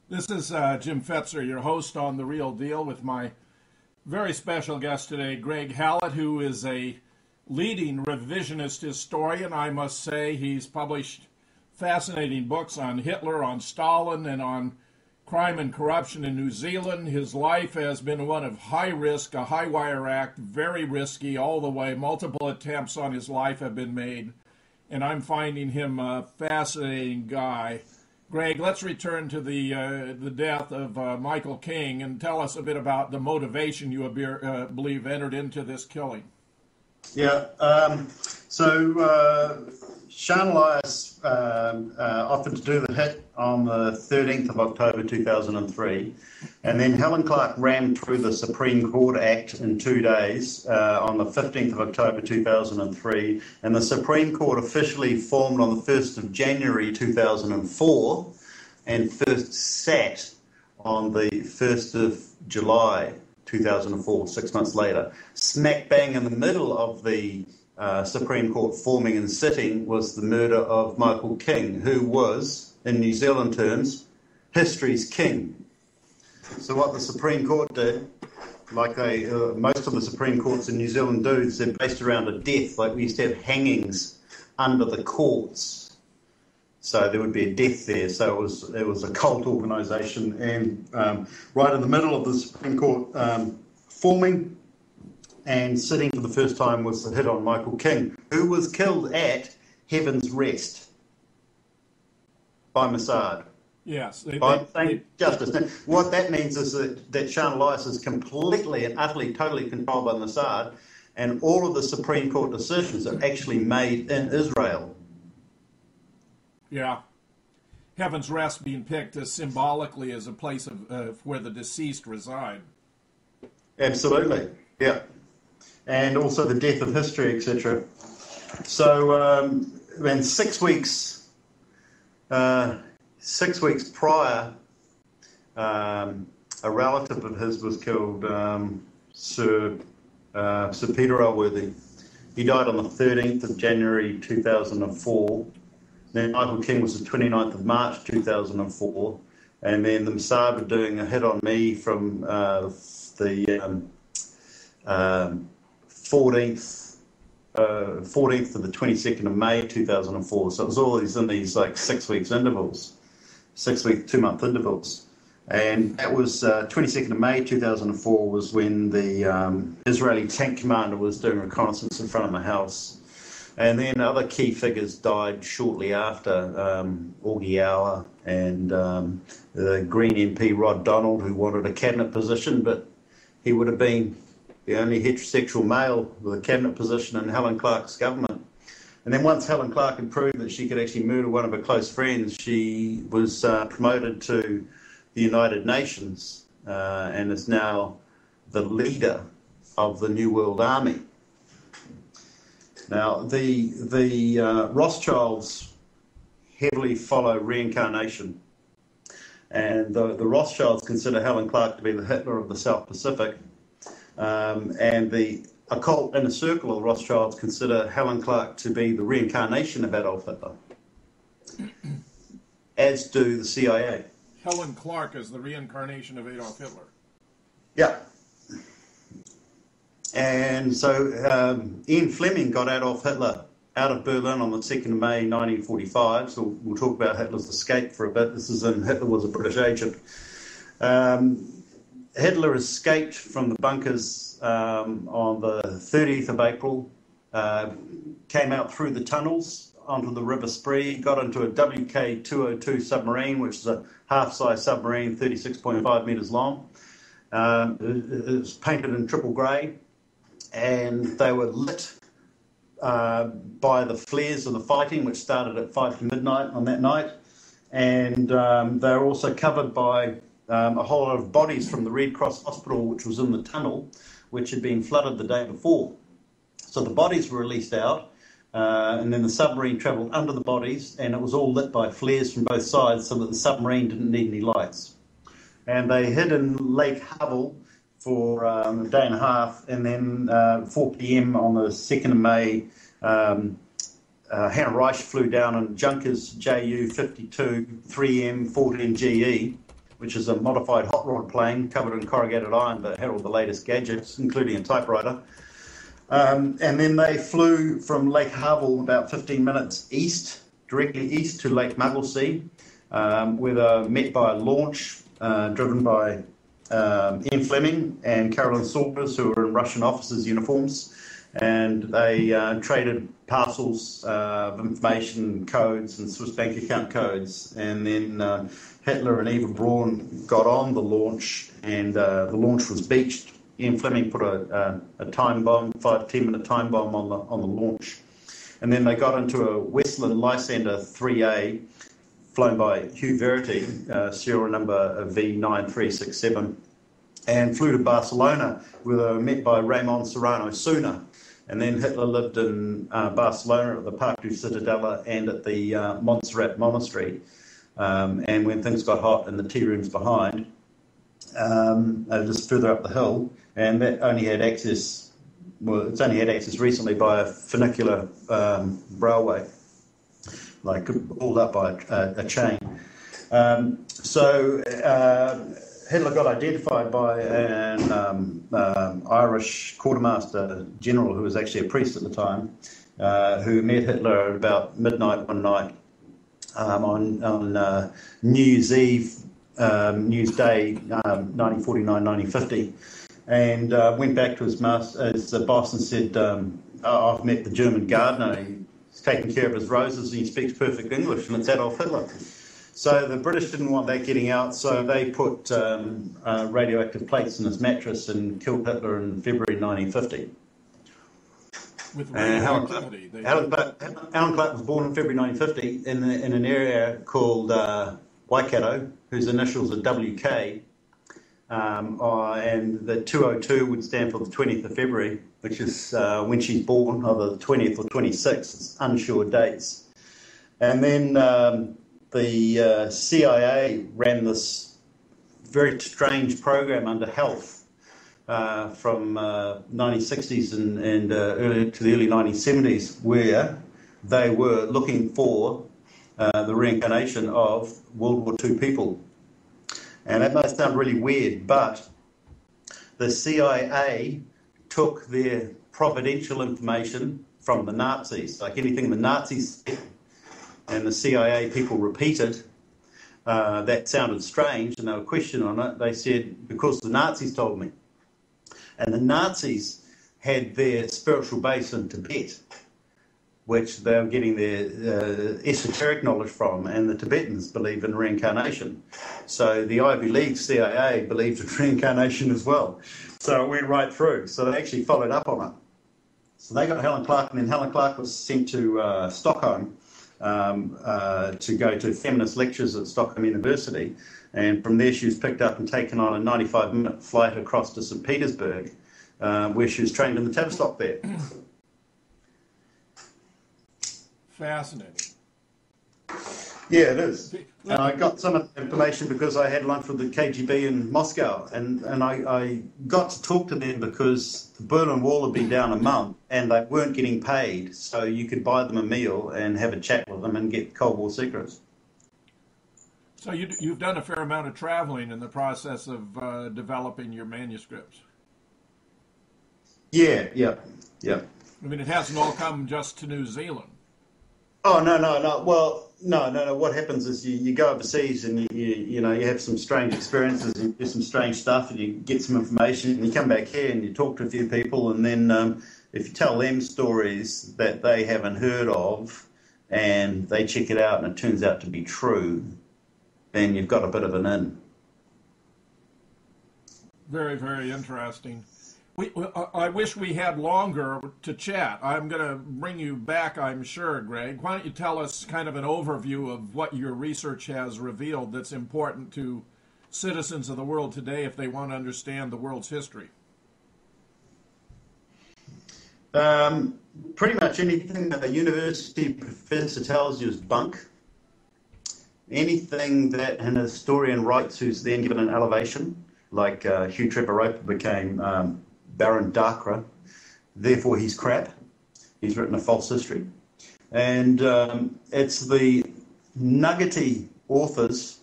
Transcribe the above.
This is Jim Fetzer, your host on The Real Deal, with my very special guest today, Greg Hallett, who is a leading revisionist historian. I must say he's published fascinating books on Hitler, on Stalin, and on crime and corruption in New Zealand. His life has been one of high risk, a high wire act, very risky all the way. Multiple attempts on his life have been made, and I'm finding him a fascinating guy. Greg, let's return to the death of Michael King and tell us a bit about the motivation you believe entered into this killing. Yeah, Sean Elias offered to do the hit on the 13th of October 2003, and then Helen Clark ran through the Supreme Court Act in 2 days on the 15th of October 2003, and the Supreme Court officially formed on the 1st of January 2004 and first sat on the 1st of July 2004, 6 months later. Smack bang in the middle of the Supreme Court forming and sitting was the murder of Michael King, who was, in New Zealand terms, history's king. So what the Supreme Court did, like most of the Supreme Courts in New Zealand do, is they're based around a death. Like we used to have hangings under the courts. So there would be a death there. So it was a cult organisation, and right in the middle of the Supreme Court forming and sitting for the first time was the hit on Michael King, who was killed at Heaven's Rest by Mossad. Yes. Justice. Now, what that means is that Sean Elias is completely and utterly, totally controlled by Mossad, and all of the Supreme Court decisions are actually made in Israel. Yeah. Heaven's Rest being picked as symbolically as a place of where the deceased reside. Absolutely. Yeah. And also the death of history, etc. So, when 6 weeks prior, a relative of his was killed, Sir Peter Elworthy. He died on the 13th of January 2004. Then Michael King was the 29th of March 2004. And then the Mossad were doing a hit on me from the 14th to the 22nd of May 2004. So it was always in these like 6 weeks intervals, 2 month intervals. And that was 22nd of May 2004 was when the Israeli tank commander was doing reconnaissance in front of my house. And then other key figures died shortly after, Augie Auer and the Green MP Rod Donald, who wanted a cabinet position, but he would have been the only heterosexual male with a cabinet position in Helen Clark's government. And then once Helen Clark had proved that she could actually murder one of her close friends, she was promoted to the United Nations and is now the leader of the New World Army. Now, the Rothschilds heavily follow reincarnation, and the Rothschilds consider Helen Clark to be the Hitler of the South Pacific. And the occult inner circle of the Rothschilds consider Helen Clark to be the reincarnation of Adolf Hitler, as do the CIA. Helen Clark is the reincarnation of Adolf Hitler. Yeah. And so Ian Fleming got Adolf Hitler out of Berlin on the 2nd of May 1945. So we'll talk about Hitler's escape for a bit. This is in Hitler was a British agent. Hitler escaped from the bunkers on the 30th of April, came out through the tunnels onto the River Spree, got into a WK-202 submarine, which is a half-size submarine, 36.5 metres long. It was painted in triple grey, and they were lit by the flares of the fighting, which started at 5 to midnight on that night. And they were also covered by a whole lot of bodies from the Red Cross Hospital, which was in the tunnel, which had been flooded the day before. So the bodies were released out, and then the submarine travelled under the bodies, and it was all lit by flares from both sides so that the submarine didn't need any lights. And they hid in Lake Havel for a day and a half, and then 4 p.m. on the 2nd of May, Hannah Reich flew down in Junkers Ju-52 3M 14GE which is a modified hot rod plane covered in corrugated iron that had all the latest gadgets, including a typewriter. And then they flew from Lake Harville about 15 minutes east, directly east to Lake Mugglesea, where they were met by a launch driven by Ian Fleming and Carolyn Saunders, who were in Russian officers' uniforms. And they traded parcels of information, codes, and Swiss bank account codes. And then Hitler and Eva Braun got on the launch, and the launch was beached. Ian Fleming put a time bomb, 5-10 minute time bomb on the launch. And then they got into a Westland Lysander 3A, flown by Hugh Verity, serial number V9367, and flew to Barcelona, where they were met by Ramon Serrano Suna. And then Hitler lived in Barcelona at the Parc du Ciutadella and at the Montserrat Monastery. And when things got hot in the tea rooms behind, just further up the hill, and that only had access, well, it's only had access recently by a funicular railway, like hauled up by a chain. So Hitler got identified by an Irish quartermaster general who was actually a priest at the time, who met Hitler at about midnight one night on New Year's Eve, New Year's Day, 1949-1950, and went back to his boss and said, I've met the German gardener, he's taking care of his roses and he speaks perfect English, and it's Adolf Hitler. So the British didn't want that getting out, so they put radioactive plates in his mattress and killed Hitler in February 1950. With radioactivity. Alan Clark was born in February 1950 in an area called Waikato, whose initials are WK, and the 202 would stand for the 20th of February, which is when she's born, either the 20th or 26th, it's unsure dates. And then the CIA ran this very strange program under Health from 1960s and early to the early 1970s, where they were looking for the reincarnation of World War II people. And that might sound really weird, but the CIA took their providential information from the Nazis, like anything the Nazis said, and the CIA people repeated, that sounded strange, and they were questioning on it. They said, because the Nazis told me. And the Nazis had their spiritual base in Tibet, which they were getting their esoteric knowledge from, and the Tibetans believe in reincarnation. So the Ivy League CIA believed in reincarnation as well. So it went right through. So they actually followed up on it. So they got Helen Clark, and then Helen Clark was sent to Stockholm to go to feminist lectures at Stockholm University. And from there she was picked up and taken on a 95-minute flight across to St. Petersburg, where she was trained in the Tavistock there. Fascinating. Yeah, it is. And I got some of the information because I had lunch with the KGB in Moscow, and I got to talk to them because the Berlin Wall had been down a month and they weren't getting paid, so you could buy them a meal and have a chat with them and get Cold War secrets. So you've done a fair amount of traveling in the process of developing your manuscripts. Yeah. I mean, it hasn't all come just to New Zealand. Oh, no. Well, no. What happens is you go overseas and you have some strange experiences and you do some strange stuff and you get some information and you come back here and you talk to a few people, and then if you tell them stories that they haven't heard of and they check it out and it turns out to be true, then you've got a bit of an in. Very, very interesting. I wish we had longer to chat. I'm going to bring you back, I'm sure, Greg. Why don't you tell us kind of an overview of what your research has revealed that's important to citizens of the world today if they want to understand the world's history? Pretty much anything that a university professor tells you is bunk. Anything that an historian writes who's then given an elevation, like Hugh Trevor Roper became Baron Darkra, therefore he's crap. He's written a false history. And it's the nuggety authors